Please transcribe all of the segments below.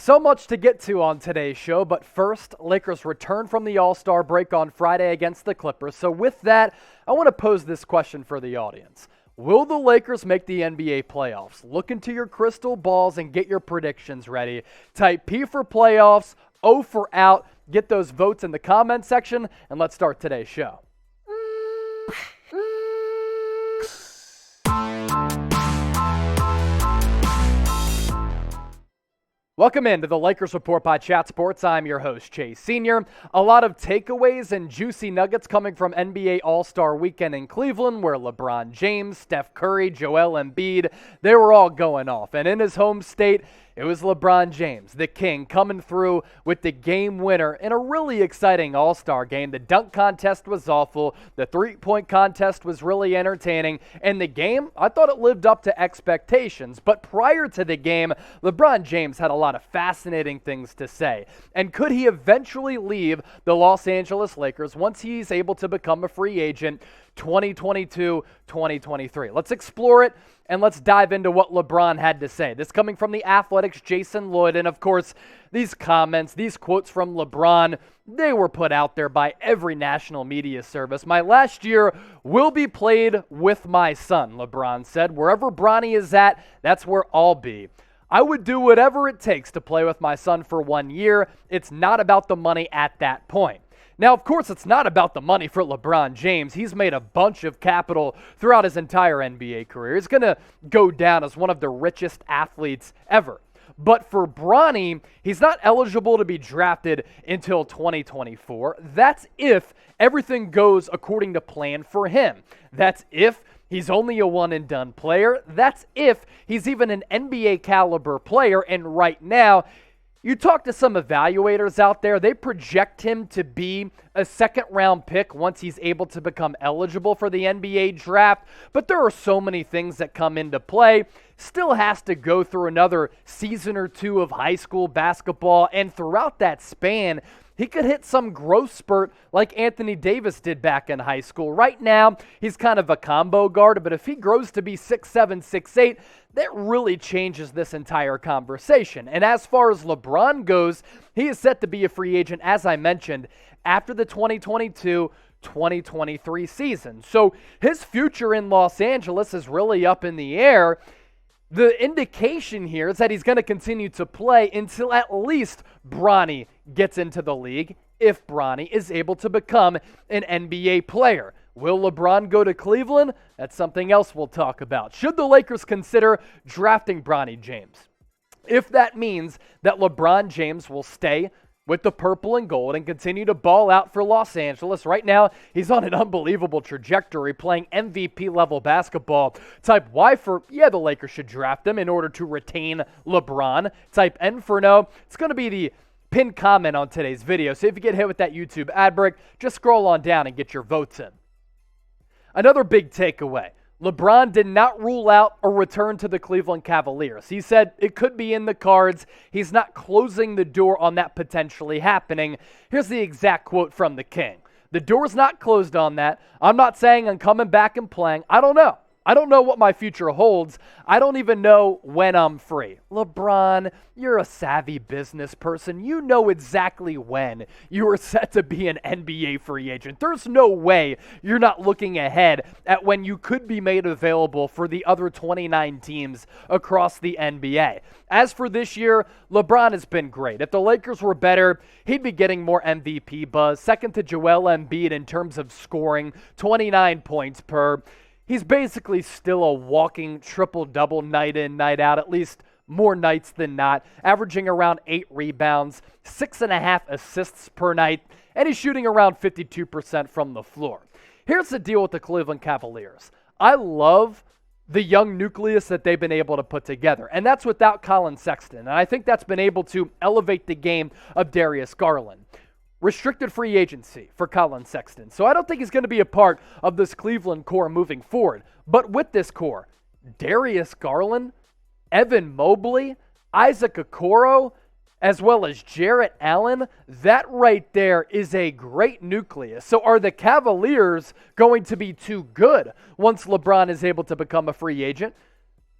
So much to get to on today's show, but first, Lakers return from the All-Star break on Friday against the Clippers. So with that, I want to pose this question for the audience. Will the Lakers make the NBA playoffs? Look into your crystal balls and get your predictions ready. Type P for playoffs, O for out. Get those votes in the comment section, and let's start today's show. Welcome into the Lakers Report by Chat Sports. I'm your host, Chase Sr. A lot of takeaways and juicy nuggets coming from NBA All-Star Weekend in Cleveland, where LeBron James, Steph Curry, Joel Embiid, they were all going off. And in his home state, it was LeBron James, the king, coming through with the game winner in a really exciting All-Star game. The dunk contest was awful. The three-point contest was really entertaining. And the game, I thought it lived up to expectations. But prior to the game, LeBron James had a lot of fascinating things to say. And could he eventually leave the Los Angeles Lakers once he's able to become a free agent 2022-2023? Let's explore it. And let's dive into what LeBron had to say. This coming from The Athletic's Jason Lloyd. And, of course, these comments, these quotes from LeBron, they were put out there by every national media service. My last year will be played with my son, LeBron said. Wherever Bronny is at, that's where I'll be. I would do whatever it takes to play with my son for 1 year. It's not about the money at that point. Now, of course, it's not about the money for LeBron James. He's made a bunch of capital throughout his entire NBA career. He's going to go down as one of the richest athletes ever. But for Bronny, he's not eligible to be drafted until 2024. That's if everything goes according to plan for him. That's if he's only a one-and-done player. That's if he's even an NBA caliber player. And right now, you talk to some evaluators out there, they project him to be a second-round pick once he's able to become eligible for the NBA draft. But there are so many things that come into play. Still has to go through another season or two of high school basketball. And throughout that span, he could hit some growth spurt like Anthony Davis did back in high school. Right now, he's kind of a combo guard, but if he grows to be 6'7", 6'8", that really changes this entire conversation. And as far as LeBron goes, he is set to be a free agent, as I mentioned, after the 2022-2023 season. So his future in Los Angeles is really up in the air. The indication here is that he's going to continue to play until at least Bronny gets into the league, if Bronny is able to become an NBA player. Will LeBron go to Cleveland? That's something else we'll talk about. Should the Lakers consider drafting Bronny James? If that means that LeBron James will stay with the purple and gold and continue to ball out for Los Angeles. Right now, he's on an unbelievable trajectory playing MVP-level basketball. Type Y for, yeah, the Lakers should draft him in order to retain LeBron. Type N for no. It's going to be the pinned comment on today's video. So if you get hit with that YouTube ad break, just scroll on down and get your votes in. Another big takeaway. LeBron did not rule out a return to the Cleveland Cavaliers. He said it could be in the cards. He's not closing the door on that potentially happening. Here's the exact quote from the King. The door's not closed on that. I'm not saying I'm coming back and playing. I don't know. I don't know what my future holds. I don't even know when I'm free. LeBron, you're a savvy business person. You know exactly when you are set to be an NBA free agent. There's no way you're not looking ahead at when you could be made available for the other 29 teams across the NBA. As for this year, LeBron has been great. If the Lakers were better, he'd be getting more MVP buzz. Second to Joel Embiid in terms of scoring, 29 points per. He's basically still a walking triple-double night in, night out, at least more nights than not, averaging around 8 rebounds, 6.5 assists per night, and he's shooting around 52% from the floor. Here's the deal with the Cleveland Cavaliers. I love the young nucleus that they've been able to put together, and that's without Collin Sexton, and I think that's been able to elevate the game of Darius Garland. Restricted free agency for Collin Sexton. So I don't think he's going to be a part of this Cleveland core moving forward. But with this core, Darius Garland, Evan Mobley, Isaac Okoro, as well as Jarrett Allen, that right there is a great nucleus. So are the Cavaliers going to be too good once LeBron is able to become a free agent?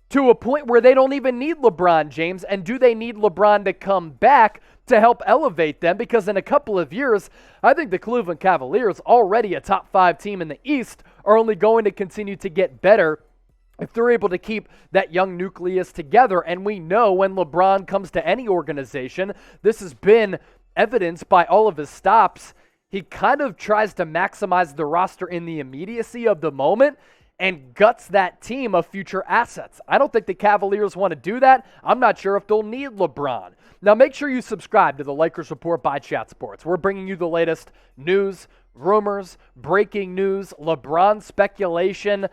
to a point where they don't even need LeBron James? And do they need LeBron to come back to help elevate them? Because in a couple of years, I think the Cleveland Cavaliers, already a top 5 team in the East, are only going to continue to get better if they're able to keep that young nucleus together. And we know when LeBron comes to any organization, this has been evidenced by all of his stops, he kind of tries to maximize the roster in the immediacy of the moment and guts that team of future assets. I don't think the Cavaliers want to do that. I'm not sure if they'll need LeBron. Now, make sure you subscribe to the Lakers Report by Chat Sports. We're bringing you the latest news, rumors, breaking news, LeBron speculation,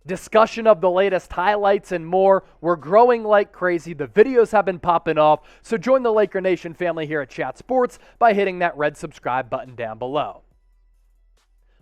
discussion of the latest highlights, and more. We're growing like crazy. The videos have been popping off. So join the Laker Nation family here at Chat Sports by hitting that red subscribe button down below.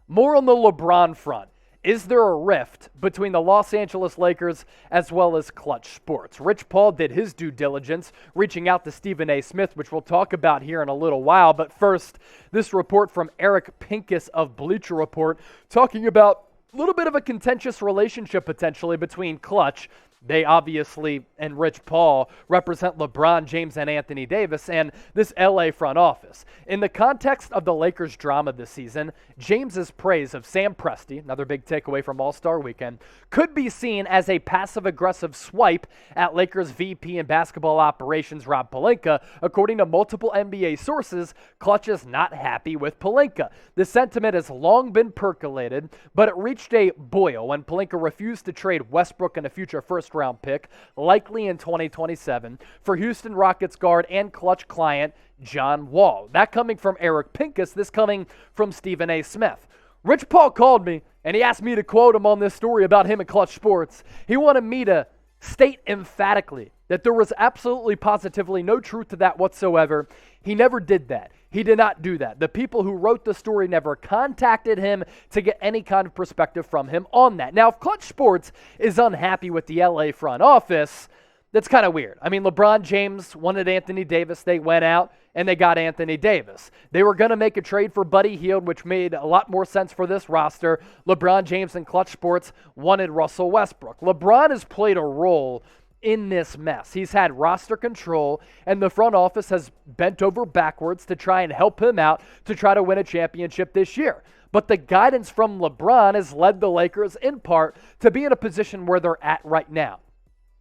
More on the LeBron front. Is there a rift between the Los Angeles Lakers as well as Klutch Sports? Rich Paul did his due diligence, reaching out to Stephen A. Smith, which we'll talk about here in a little while. But first, this report from Eric Pincus of Bleacher Report talking about a little bit of a contentious relationship potentially between Klutch. They obviously, and Rich Paul, represent LeBron James and Anthony Davis and this LA front office. In the context of the Lakers' drama this season, James's praise of Sam Presti, another big takeaway from All-Star Weekend, could be seen as a passive-aggressive swipe at Lakers VP and basketball operations Rob Pelinka. According to multiple NBA sources, Klutch is not happy with Pelinka. The sentiment has long been percolated, but it reached a boil when Pelinka refused to trade Westbrook and a future first-round pick, likely in 2027, for Houston Rockets guard and Klutch client John Wall. That coming from Eric Pincus, this coming from Stephen A. Smith. Rich Paul called me, and he asked me to quote him on this story about him and Klutch Sports. He wanted me to state emphatically that there was absolutely positively no truth to that whatsoever. He never did that. He did not do that. The people who wrote the story never contacted him to get any kind of perspective from him on that. Now, if Klutch Sports is unhappy with the LA front office, that's kind of weird. I mean, LeBron James wanted Anthony Davis. They went out and they got Anthony Davis. They were going to make a trade for Buddy Hield, which made a lot more sense for this roster. LeBron James and Klutch Sports wanted Russell Westbrook. LeBron has played a role in this mess. He's had roster control, and the front office has bent over backwards to try and help him out to try to win a championship this year. But the guidance from LeBron has led the Lakers in part to be in a position where they're at right now.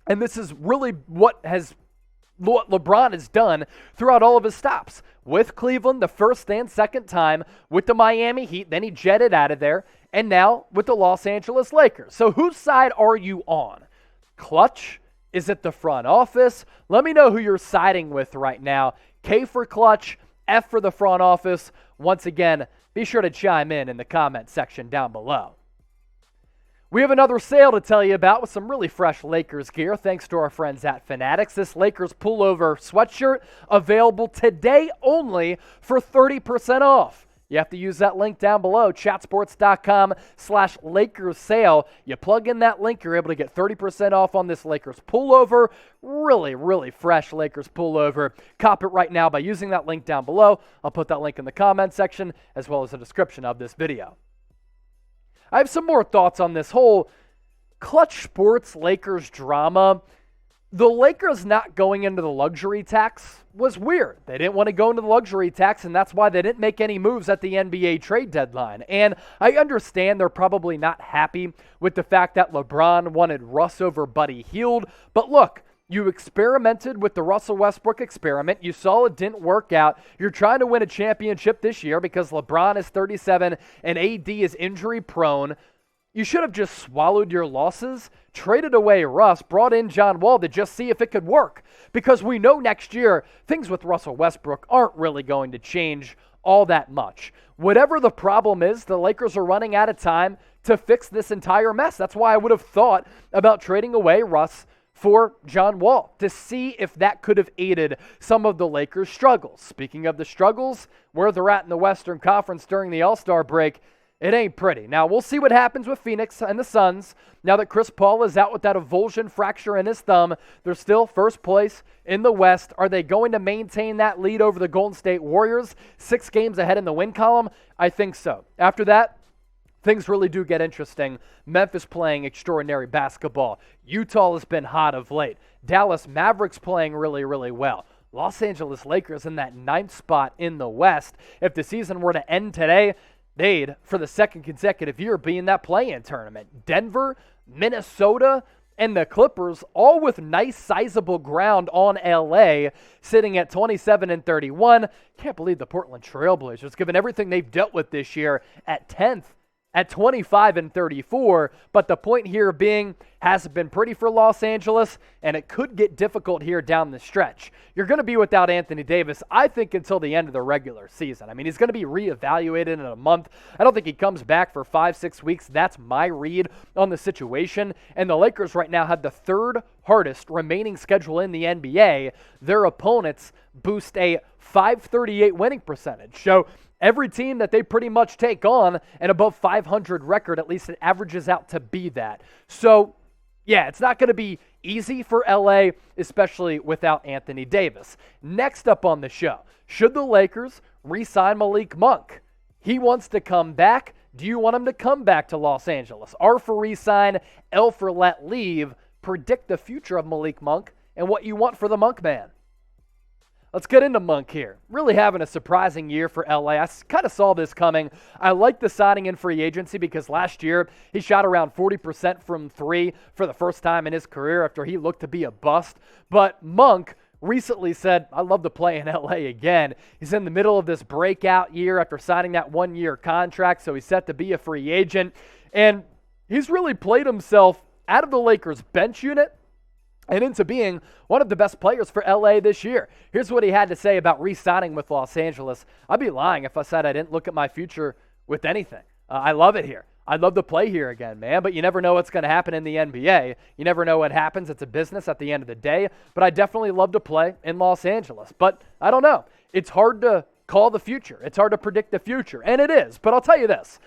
And this is really what LeBron has done throughout all of his stops. With Cleveland the first and second time, with the Miami Heat, then he jetted out of there, and now with the Los Angeles Lakers. So whose side are you on? Klutch? Is it the front office? Let me know who you're siding with right now. K for Klutch, F for the front office. Once again, be sure to chime in the comment section down below. We have another sale to tell you about with some really fresh Lakers gear, thanks to our friends at Fanatics. This Lakers pullover sweatshirt available today only for 30% off. You have to use that link down below, chatsports.com/Lakers sale. You plug in that link, you're able to get 30% off on this Lakers pullover. Really, really fresh Lakers pullover. Cop it right now by using that link down below. I'll put that link in the comment section as well as the description of this video. I have some more thoughts on this whole Klutch Sports Lakers drama. The Lakers not going into the luxury tax was weird. They didn't want to go into the luxury tax, and that's why they didn't make any moves at the NBA trade deadline. And I understand they're probably not happy with the fact that LeBron wanted Russ over Buddy Hield. But look, you experimented with the Russell Westbrook experiment. You saw it didn't work out. You're trying to win a championship this year because LeBron is 37 and AD is injury prone. You should have just swallowed your losses, traded away Russ, brought in John Wall to just see if it could work. Because we know next year, things with Russell Westbrook aren't really going to change all that much. Whatever the problem is, the Lakers are running out of time to fix this entire mess. That's why I would have thought about trading away Russ for John Wall to see if that could have aided some of the Lakers' struggles. Speaking of the struggles, where they're at in the Western Conference during the All-Star break, it ain't pretty. Now, we'll see what happens with Phoenix and the Suns. Now that Chris Paul is out with that avulsion fracture in his thumb, they're still first place in the West. Are they going to maintain that lead over the Golden State Warriors? 6 games ahead in the win column? I think so. After that, things really do get interesting. Memphis playing extraordinary basketball. Utah has been hot of late. Dallas Mavericks playing really, really well. Los Angeles Lakers in that 9th spot in the West. If the season were to end today, they'd, for the second consecutive year, be in that play-in tournament. Denver, Minnesota, and the Clippers, all with nice, sizable ground on LA, sitting at 27 and 31. Can't believe the Portland Trailblazers, given everything they've dealt with this year, at 10th at 25 and 34. But the point here being, hasn't been pretty for Los Angeles, and it could get difficult here down the stretch. You're going to be without Anthony Davis, I think, until the end of the regular season. I mean, he's going to be reevaluated in a month. I don't think he comes back for 5-6 weeks. That's my read on the situation. And the Lakers right now have the 3rd hardest remaining schedule in the NBA. Their opponents boost a .538 winning percentage. So every team that they pretty much take on, an above 500 record, at least it averages out to be that. So, yeah, it's not going to be easy for LA, especially without Anthony Davis. Next up on the show, should the Lakers re-sign Malik Monk? He wants to come back. Do you want him to come back to Los Angeles? R for re-sign, L for let leave. Predict the future of Malik Monk and what you want for the Monk man. Let's get into Monk here. Really having a surprising year for LA. I kind of saw this coming. I like the signing in free agency because last year he shot around 40% from 3 for the first time in his career after he looked to be a bust. But Monk recently said, I'd love to play in LA again. He's in the middle of this breakout year after signing that 1-year contract, so he's set to be a free agent. And he's really played himself out of the Lakers bench unit and into being one of the best players for LA this year. Here's what he had to say about re-signing with Los Angeles. I'd be lying if I said I didn't look at my future with anything. I love it here. I'd love to play here again, man, but you never know what's going to happen in the NBA. You never know what happens. It's a business at the end of the day, but I definitely love to play in Los Angeles. But I don't know. It's hard to call the future. It's hard to predict the future, and it is. But I'll tell you this.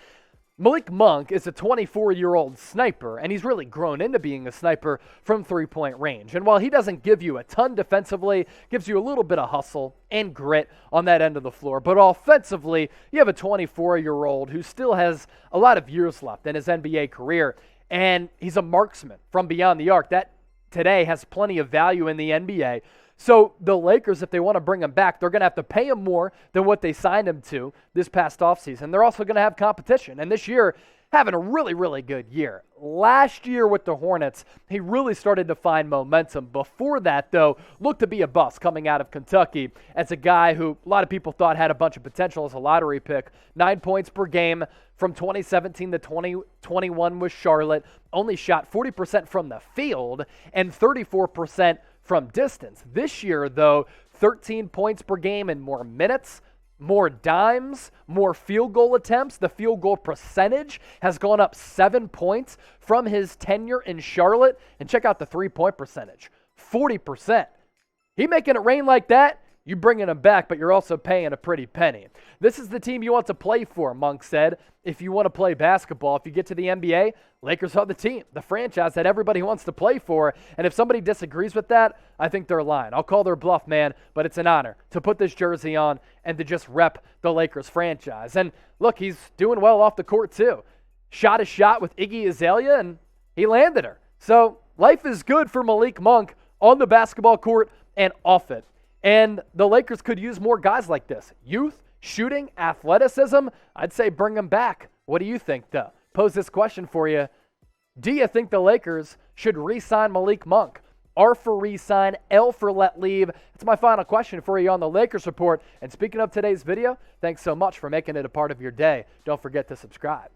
Malik Monk is a 24-year-old sniper, and he's really grown into being a sniper from three-point range. And while he doesn't give you a ton defensively, gives you a little bit of hustle and grit on that end of the floor. But offensively, you have a 24-year-old who still has a lot of years left in his NBA career, and he's a marksman from beyond the arc. That today has plenty of value in the NBA. So the Lakers, if they want to bring him back, they're going to have to pay him more than what they signed him to this past offseason. They're also going to have competition. And this year, having a really, really good year. Last year with the Hornets, he really started to find momentum. Before that, though, looked to be a bust coming out of Kentucky as a guy who a lot of people thought had a bunch of potential as a lottery pick. 9 points per game from 2017 to 2021 with Charlotte. Only shot 40% from the field and 34% from distance. This year, though, 13 points per game and more minutes, more dimes, more field goal attempts. The field goal percentage has gone up 7 points from his tenure in Charlotte. And check out the three-point percentage, 40%. He making it rain like that, you bringing him back, but you're also paying a pretty penny. This is the team you want to play for, Monk said. If you want to play basketball, if you get to the NBA, Lakers are the team, the franchise that everybody wants to play for. And if somebody disagrees with that, I think they're lying. I'll call their bluff, man, but it's an honor to put this jersey on and to just rep the Lakers franchise. And look, he's doing well off the court too. Shot a shot with Iggy Azalea, and he landed her. So life is good for Malik Monk on the basketball court and off it. And the Lakers could use more guys like this. Youth, shooting, athleticism, I'd say bring them back. What do you think, though? Pose this question for you. Do you think the Lakers should re-sign Malik Monk? R for re-sign, L for let leave. That's my final question for you on the Lakers Report. And speaking of today's video, thanks so much for making it a part of your day. Don't forget to subscribe.